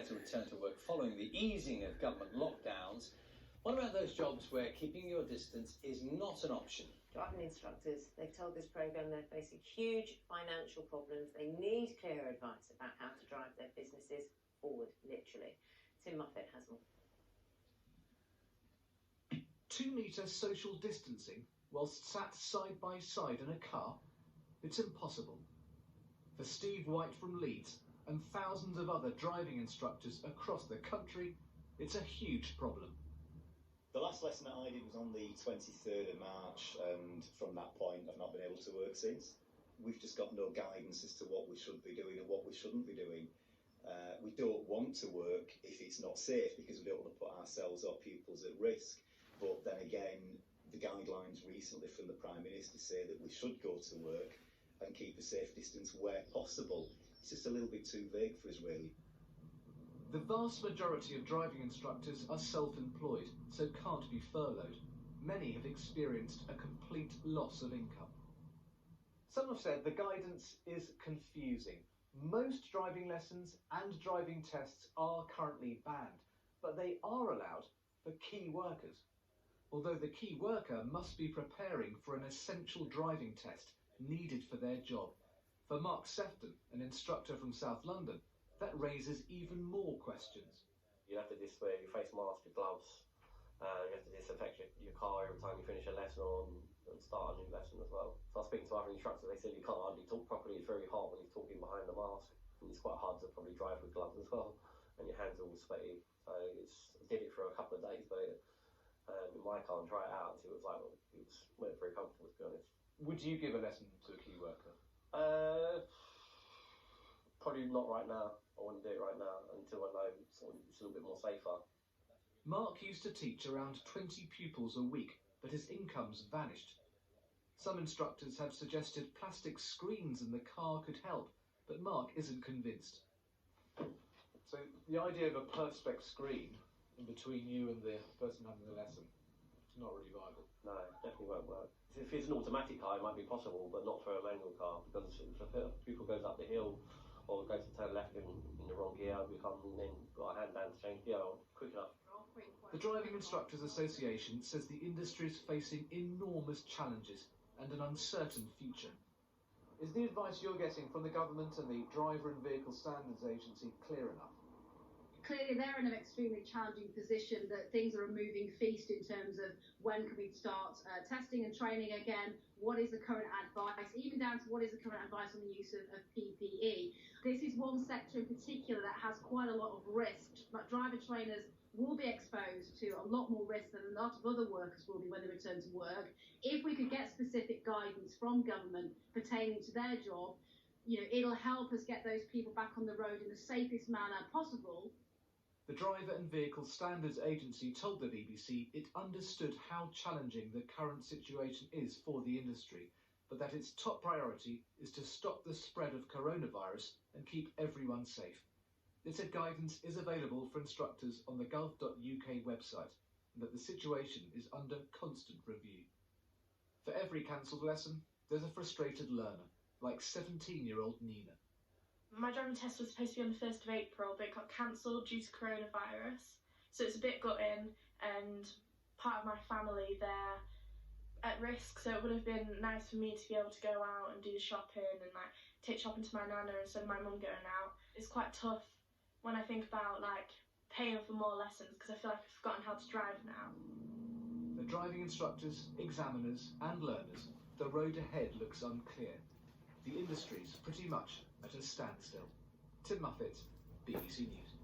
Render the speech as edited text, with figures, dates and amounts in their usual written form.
to return to work following the easing of government lockdowns. What about those jobs where keeping your distance is not an option? Driving instructors, they've told this programme they're facing huge financial problems. They need clear advice about how to drive their businesses forward, literally. Tim Muffet has more. 2 metre social distancing whilst sat side by side in a car? It's impossible. For Steve White from Leeds and thousands of other driving instructors across the country, it's a huge problem. The last lesson that I did was on the 23rd of March, and from that point I've not been able to work since. We've just got no guidance as to what we should be doing and what we shouldn't be doing. We don't want to work if it's not safe, because we don't want to put ourselves or pupils at risk. But then again, the guidelines recently from the Prime Minister say that we should go to work and keep a safe distance where possible. It's just a little bit too vague for us, really. The vast majority of driving instructors are self-employed, so can't be furloughed. Many have experienced a complete loss of income. Some have said the guidance is confusing. Most driving lessons and driving tests are currently banned, but they are allowed for key workers. Although the key worker must be preparing for an essential driving test needed for their job. For Mark Sefton, an instructor from South London, that raises even more questions. You have to wear your face mask, your gloves, you have to disinfect your car every time you finish a lesson and start a new lesson as well. So I was speaking to other instructors, they said you can't hardly talk properly, it's very hard when you're talking behind the mask, and it's quite hard to probably drive with gloves as well, and your hands are all sweaty. So I did it for a couple of days, but in my car and try it out, it was weren't very comfortable, to be honest. Would you give a lesson to a key worker? Probably not right now. I wouldn't do it right now until I know it's a little bit more safer. Mark used to teach around 20 pupils a week, but his income's vanished. Some instructors have suggested plastic screens in the car could help, but Mark isn't convinced. So the idea of a perspex screen in between you and the person having the lesson, it's not really viable. No, definitely won't work. If it's an automatic car, it might be possible, but not for a manual car, because if a pupil goes up the hill or goes to turn left in the wrong gear, we can't then got a hand down to change gear quick enough. The Driving Instructors Association says the industry is facing enormous challenges and an uncertain future. Is the advice you're getting from the government and the Driver and Vehicle Standards Agency clear enough? Clearly they're in an extremely challenging position, that things are a moving feast in terms of when can we start testing and training again, what is the current advice, even down to what is the current advice on the use of PPE. This is one sector in particular that has quite a lot of risk, but driver trainers will be exposed to a lot more risk than a lot of other workers will be when they return to work. If we could get specific guidance from government pertaining to their job, it'll help us get those people back on the road in the safest manner possible. The Driver and Vehicle Standards Agency told the BBC it understood how challenging the current situation is for the industry, but that its top priority is to stop the spread of coronavirus and keep everyone safe. It said guidance is available for instructors on the gov.uk website, and that the situation is under constant review. For every cancelled lesson, there's a frustrated learner, like 17-year-old Nina. My driving test was supposed to be on the 1st of April, but it got cancelled due to coronavirus. So it's a bit gutting, and part of my family, they're at risk, so it would have been nice for me to be able to go out and do the shopping and take shopping to my nana instead of my mum going out. It's quite tough when I think about paying for more lessons, because I feel like I've forgotten how to drive now. For driving instructors, examiners and learners, the road ahead looks unclear. The industry's pretty much at a standstill. Tim Muffet, BBC News.